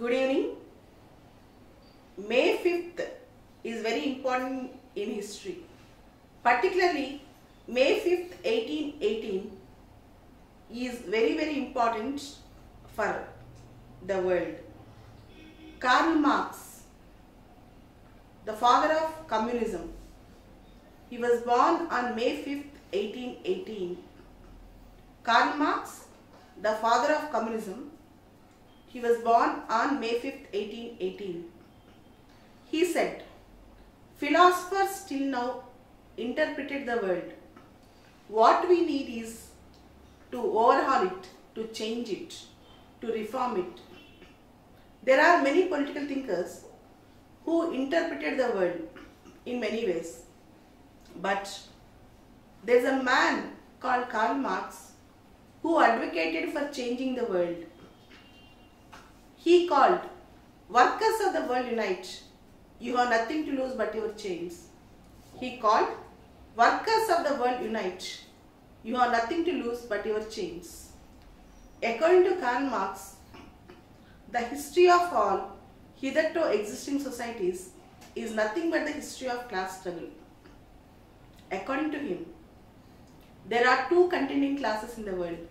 Good evening. May 5th is very important in history. Particularly May 5th, 1818 is very important for the world. Karl Marx, the father of communism, he was born on May 5th, 1818. Karl Marx, the father of communism, he was born on May 5th, 1818. He said, philosophers till now interpreted the world. What we need is to overhaul it, to change it, to reform it. There are many political thinkers who interpreted the world in many ways. But there is a man called Karl Marx who advocated for changing the world. He called, workers of the world unite. You have nothing to lose but your chains. He called, workers of the world unite. You have nothing to lose but your chains. According to Karl Marx, the history of all hitherto existing societies is nothing but the history of class struggle. According to him, there are two contending classes in the world,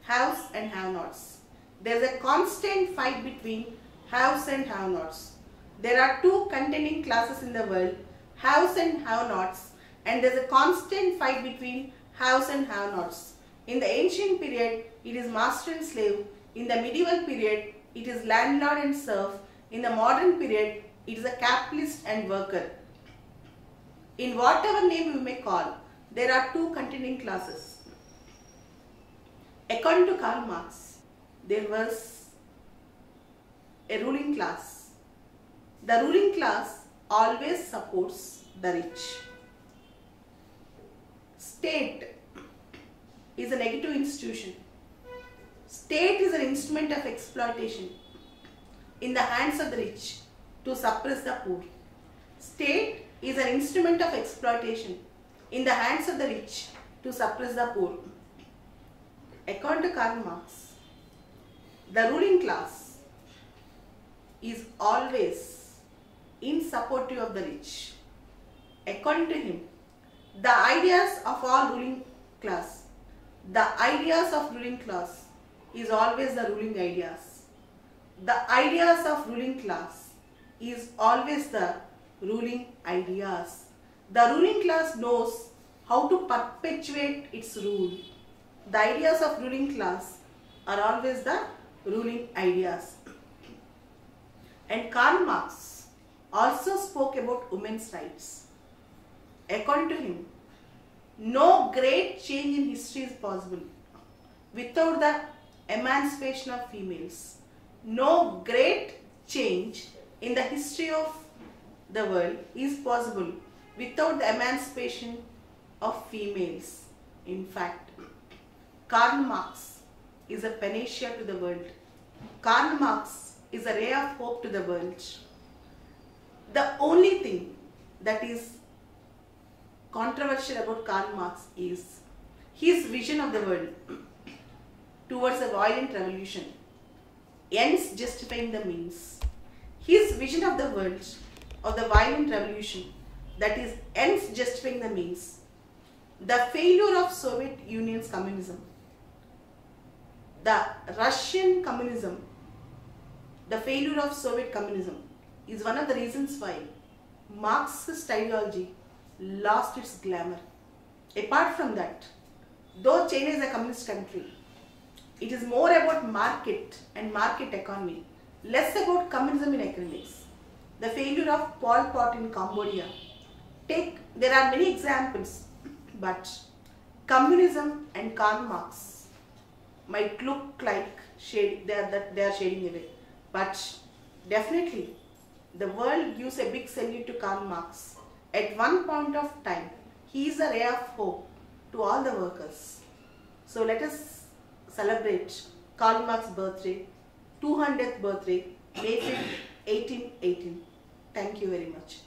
haves and have-nots. There is a constant fight between haves and have-nots. There are two contending classes in the world, haves and have-nots, and there is a constant fight between haves and have-nots. In the ancient period, it is master and slave. In the medieval period, it is landlord and serf. In the modern period, it is a capitalist and worker. In whatever name we may call, there are two contending classes. According to Karl Marx, there was a ruling class. The ruling class always supports the rich. State is a negative institution. State is an instrument of exploitation in the hands of the rich to suppress the poor. State is an instrument of exploitation in the hands of the rich to suppress the poor. According to Karl Marx, the ruling class is always in supportive of the rich. According to him, the ideas of all ruling class, the ideas of ruling class is always the ruling ideas. The ideas of ruling class is always the ruling ideas. The ruling class knows how to perpetuate its rule. The ideas of ruling class are always the ruling ideas. And Karl Marx also spoke about women's rights. According to him, no great change in history is possible without the emancipation of females. No great change in the history of the world is possible without the emancipation of females. In fact, Karl Marx is a panacea to the world. Karl Marx is a ray of hope to the world. The only thing that is controversial about Karl Marx is his vision of the world towards a violent revolution, ends justifying the means. His vision of the world of the violent revolution, that is ends justifying the means. The failure of Soviet Union's communism, the Russian communism, the failure of Soviet communism is one of the reasons why Marxist ideology lost its glamour. Apart from that, though China is a communist country, it is more about market and market economy, less about communism in economics. The failure of Pol Pot in Cambodia. There are many examples, but communism and Karl Marx might look like they are shading away. But definitely, the world gives a big salute to Karl Marx. At one point of time, he is a ray of hope to all the workers. So let us celebrate Karl Marx's birthday, 200th birthday, May 5th, 1818. Thank you very much.